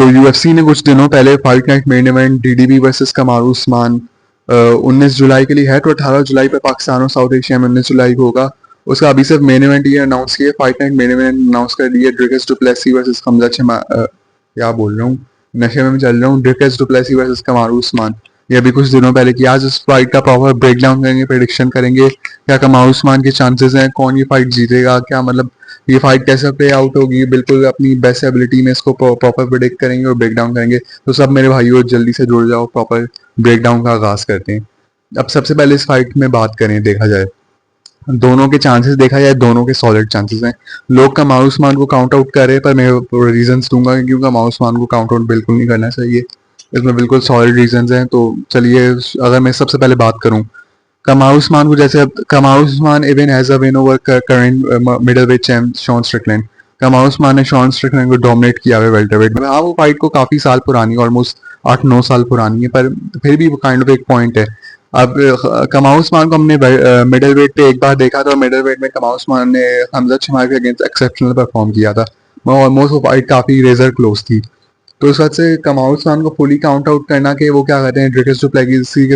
तो यूएफसी ने कुछ दिनों पहले fight night main event DDP versus Kamaru Usman 19 जुलाई के लिए है, तो 18 जुलाई पे पाकिस्तान और साउथ एशिया में 19 जुलाई को होगा। उसका अभी सिर्फ मेन इवेंट ये अनाउंस किया, fight night main event announce कर दिया, ड्रिकेस डुप्लेसी वर्सेस हमजा चिमा क्या बोल रहा हूँ, नशे में चल रहा हूँ, ड्रिकेस डुप्लेसी वर्सेस कमारू उस्मान। ये अभी कुछ दिनों पहले किया। आज इस फाइट का प्रॉपर ब्रेक डाउन करेंगे, प्रेडिक्शन करेंगे, क्या कमारू उस्मान के चांसेस हैं, कौन ये फाइट जीतेगा, क्या मतलब ये फाइट कैसे प्ले आउट होगी, बिल्कुल अपनी बेस्ट एबिलिटी में इसको प्रॉपर प्रेडिक्ट करेंगे और ब्रेक डाउन करेंगे। तो सब मेरे भाइयों जल्दी से जुड़ जाओ, प्रॉपर ब्रेक डाउन का आगाज करते हैं। अब सबसे पहले इस फाइट में बात करें, देखा जाए दोनों के चांसेस, देखा जाए दोनों के सॉलिड चांसेस हैं। लोग कमारू उस्मान को काउंट आउट कर रहे हैं, पर मैं रीजंस दूंगा क्योंकि कमारू उस्मान को काउंट आउट बिल्कुल नहीं करना चाहिए। इसमें बिल्कुल सॉलिड रीजंस हैं। तो चलिए, अगर मैं सबसे पहले बात करूं कमारू उस्मान को, जैसे Kamaru Usman even has a win over current middleweight champ Sean Strickland. Kamaru Usman ने शॉन स्ट्रिकलैंड को डोमिनेट किया है वेल्टरवेट में। हाँ, वो फाइट को काफी साल पुरानी, ऑलमोस्ट 8-9 साल पुरानी है, पर फिर भी वो काइंड ऑफ एक पॉइंट है। अब कमारू उस्मान को हमने मिडल वेट पे एक बार देखा था, मिडल वेट में कमारू उस्मान ने हमजा चिमार के अगेंस्ट एक्सेप्शनल परफॉर्म किया था। ऑलमोस्ट वो फाइट काफी रेजर क्लोज थी। तो इस वजह से कमारू उस्मान को फुली काउंट आउट करना कि वो क्या कहते हैं ड्रिकेस डुप्लेसी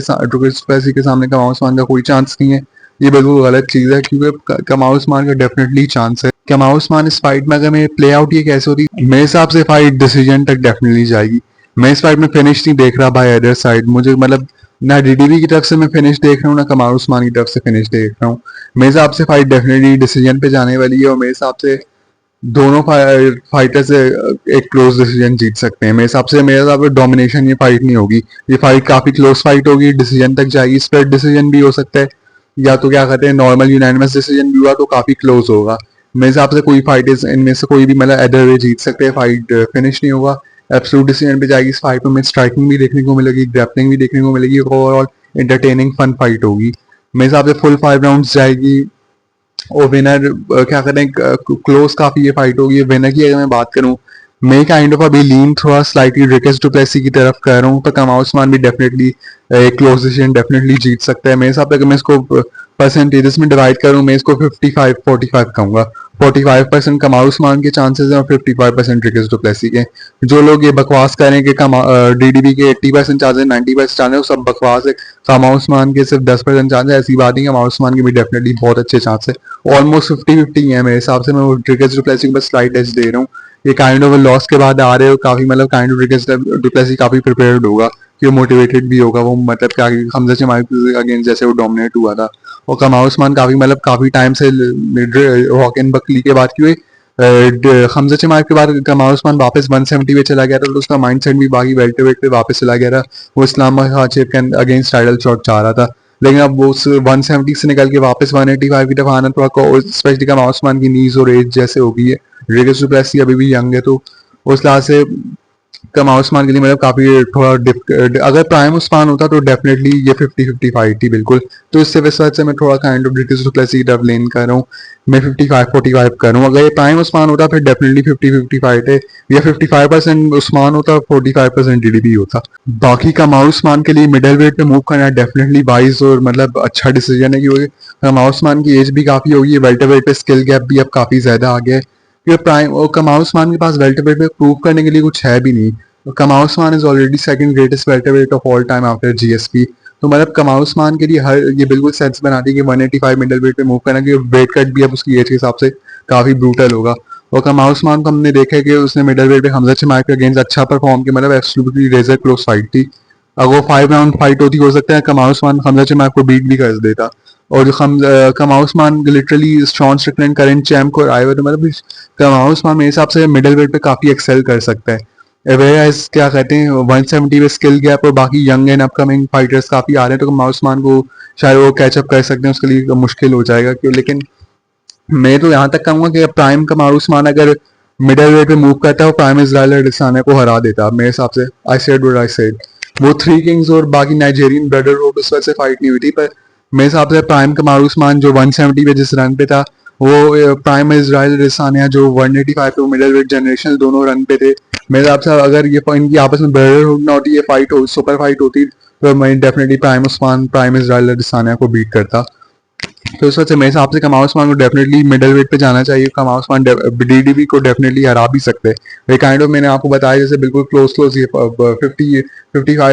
के सामने कमारू उस्मान का कोई चांस नहीं है, ये बिल्कुल गलत चीज है, क्योंकि कमारू उस्मान का डेफिनेटली चांस है। कमारू उस्मान इस फाइट में, अगर मैं प्ले आउट ये कैसे होती, मेरे हिसाब से फाइट डिसीजन तक डेफिनेटली जाएगी। मैं इस फाइट में फिनिश नहीं देख रहा बाय अदर साइड, मुझे मतलब ना डीडीबी की तरफ से मैं फिनिश देख रहा हूँ, ना कमारू उस्मान की तरफ से फिनिश देख रहा हूँ। मेरे हिसाब से फाइट डेफिनेटली डिसीजन पे जाने वाली है, और मेरे हिसाब से दोनों फाइटर से एक क्लोज डिसीजन जीत सकते हैं। मेरे हिसाब से डोमिनेशन ये फाइट नहीं होगी, ये फाइट काफी क्लोज फाइट होगी, डिसीजन तक जाएगी। स्प्लिट डिसीजन भी हो सकता है, या तो क्या कहते हैं नॉर्मल यूनानिमस डिसीजन भी हुआ तो काफी क्लोज होगा। मेरे हिसाब से कोई फाइट इनमें से कोई भी मतलब अदर वे जीत सकते हैं, फाइट फिनिश नहीं होगा, एब्सोल्यूट डिसीजन पे जाएगी। इस फाइट में स्ट्राइकिंग भी देखने को मिलेगी, ग्रैपलिंग भी देखने को मिलेगी, ओवरऑल एंटरटेनिंग फन फाइट होगी। मेरे हिसाब से फुल 5 राउंड्स जाएगी, और विनर क्या करें, क्लोज काफी ये फाइट होगी। विनर की अगर मैं बात करूं, मैं काइंड ऑफ अभी लीन थोड़ा स्लाइटली ड्रिकेस डुप्लेसी की तरफ कर रहा हूँ, पर कमारू उस्मान भी डेफिनेटली एक क्लोज डिसीजन डेफिनेटली जीत सकता है। मेरे हिसाब से अगर मैं इसको परसेंटेजेस में डिवाइड करूं, मैं इसको 55-45 कहूंगा। 45% कमारू उस्मान के चांसेस हैं और 55% ड्रिकेस डुप्लेसी के। जो लोग ये बकवास करें कि डीडीबी के 80% चांसेस 90% चांसेस, वो सब बकवास है। कमारू उस्मान के सिर्फ 10% चांस है, ऐसी बात नहीं। कमारू उस्मान के भी डेफिनेटली बहुत अच्छे चांस है, ऑलमोस्ट 50-50 है मेरे हिसाब से। मैं वो ड्रिकेस डुप्लेसी को बस स्लाइट एज दे रहा हूँ। ये काइंड ऑफ लॉस के बाद आ रहे हो, काफी मतलब काइंड ऑफ ड्रिकेस डुप्लेसी काफी प्रिपेयर्ड होगा, कि वो मोटिवेटेड भी होगा। वो मतलब क्या हमजा चिमार के अगेंस्ट जैसे वो डोमिनेट हुआ था, और कमारू उस्मान काफी मतलब काफी टाइम से हॉक एंड बकली के बाद की हमजा चिमार के बाद कमारू उस्मान वापस 170 पे चला गया था, तो उसका माइंडसेट भी बाकी वेल्टरवेट पे वापस चला गया था। वो इस्लाम खाचिर के अगेंस्ट टाइटल शॉट चाह रहा था, लेकिन अब वो उस 170 से निकल के वापस 185 की तरफ आना, थोड़ा स्पेशली कमारू उस्मान की नीज और एज जैसे हो गई है। ड्रिकेस डुप्लेसी अभी भी यंग है, तो उस लिहाज से कमारू उस्मान के लिए मतलब काफी थोड़ा अगर प्राइम उस्मान होता तो डेफिनेटली ये 50-50 फाइट थी बिल्कुल। तो इससे वजह से मैं थोड़ा काइंड ऑफ ड्रिकेस डुप्लेसी की तरफ लेन कर रहा हूँ, मैं 55-45 कर रहा हूँ। अगर ये प्राइम उस्मान होता फिर डेफिनेटली 50-50 फाइट है, या 55% उस्मान होता, 45% डीडीबी होता। बाकी कमारू उस्मान के लिए मिडल वेट पे मूव करना डेफिनेटली वाइज और मतलब अच्छा डिसीजन है, क्योंकि कमारू उस्मान की एज भी काफी होगी, वेल्टर वेट पे स्किल गैप भी अब काफी ज्यादा आ गया है। प्राइम और कमारू उस्मान के पास वेल्टरवेट में प्रूव करने के लिए कुछ है भी नहीं। Kamaru Usman is already second greatest welterweight of all time after GSP. तो मतलब कमारू उस्मान के लिए हर ये बिल्कुल सेंस बनाती है कि 185 मिडल वेट पे मूव करना, कि वेट कट भी अब उसकी एज के हिसाब से काफी ब्रूटल होगा। और कमारू उस्मान को हमने देखा है कि उसने मिडल वेट पे हमजा चिमार के अगेंस्ट अच्छा परफॉर्म किया, मतलब एब्सोल्युटली रेजर क्लोज फाइट थी। अगर वो 5 राउंड फाइट होती, हो सकता है कमारू उस्मान हमजा चिमार को बीट भी कर देता। और जो Kamaru Usman literally Sean Strickland current champ को आए हुए थे, मतलब कमारू उस्मान मेरे हिसाब से मिडल वेट पे काफी एक्सेल कर सकता है। वेयर क्या कहते हैं 170 पे स्किल गैप और बाकी यंग एंड अपकमिंग फाइटर्स काफी आ रहे हैं, तो कमारू उस्मान को शायद वो कैचअप कर सकते हैं, उसके लिए मुश्किल हो जाएगा। क्यों, लेकिन मैं तो यहाँ तक कहूंगा कि प्राइम कमारू उस्मान अगर मिडल वेट पे मूव करता है, वो प्राइम इजराइल अडेसाना को हरा देता मेरे हिसाब से। I said what I said. वो थ्री किंग्स और बाकी नाइजेरियन ब्रदरहुड उस वजह से फाइट नहीं हुई थी, पर मेरे हिसाब से प्राइम कमारू उस्मान जो 170 पे जिस रन पे था, वो प्राइम इजराइल अडेसाना जो 185 पे मिडल वेट जनरेशन दोनों रन पे थे। मेरे हिसाब से अगर ये इनकी आपस में ब्रदरहुड ना होती, ये फाइट हो सुपर फाइट होती, तो मैं definitely prime Usman prime Israel Adesanya को बीट करता। तो इस वजह से मेरे हिसाब से कमाल उस्मान को डेफिनेटली मिडल वेट पे जाना चाहिए। कमाल उस्मान डीडीबी को डेफिनेटली हरा भी सकते हैं। ये काइंड ऑफ मैंने आपको बताया जैसे बिल्कुल क्लोज ये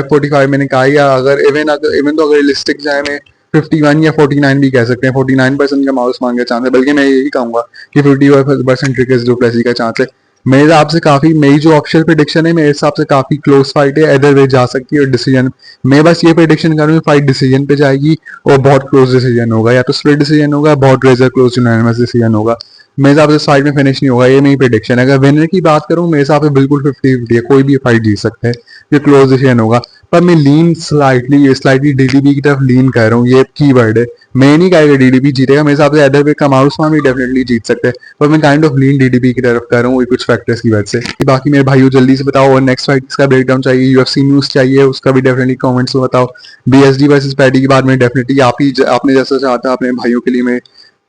55 मैंने कहा, या अगर इवन तो अगर रियलिस्टिक जाए में 51 या 49 भी कह सकते हैं। 49% कमाल उस्मान का चांस है, बल्कि मैं यही कहूंगा कि 55% रिकेस डुप्लेसी का चांस है। मेरे हिसाब से काफी, मेरी जो ऑफिशियल प्रेडिक्शन है मेरे हिसाब से काफी क्लोज फाइट है, इधर वे जा सकती है। और डिसीजन, मैं बस ये प्रेडिक्शन करूँ फाइट डिसीजन पे जाएगी और बहुत क्लोज डिसीजन होगा, या तो स्प्लिट डिसीजन होगा, बहुत रेजर क्लोज यूनानिमस डिसीजन होगा। मेरे हिसाब से फाइट में फिनिश नहीं होगा, ये मेरी प्रेडिक्शन है। अगर विनर की बात करूं मेरे हिसाब से बिल्कुल 50-50 है, कोई भी फाइट जीत सकता है, ये क्लोज डिसीजन होगा। पर मैं लीन स्लाइटली डीडीबी की तरफ लीन कर रहा हूँ, ये की वर्ड है। मैं नहीं कहेगा डीडीबी जीतेगा, मेरे हिसाब से अदर वे कमाल उस्मान भी डेफिनेटली जीत सकते हैं, पर मैं काइंड ऑफ लीन डीडीबी की तरफ कर रहा हूँ कुछ फैक्टर्स की वजह से। बाकी मेरे भाइयों जल्दी से बताओ, और नेक्स्ट फाइट का ब्रेकडाउन चाहिए, यूएफसी न्यूज चाहिए, उसका भी डेफिनेटली कमेंट्स में बताओ। बीएसडी वर्सेस पैडी के बाद में डेफिनेटली आपने जैसा चाहता अपने भाइयों के लिए मैं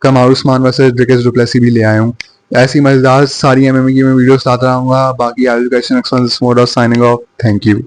कमाल उस्मान वर्सेस रिकेस डुप्लेसी भी ले आया हूँ। ऐसी मजेदार सारी एमएमए की मैं वीडियोस लाता रहूंगा। बाकी I will catch you next one, this mode of signing off, thank you.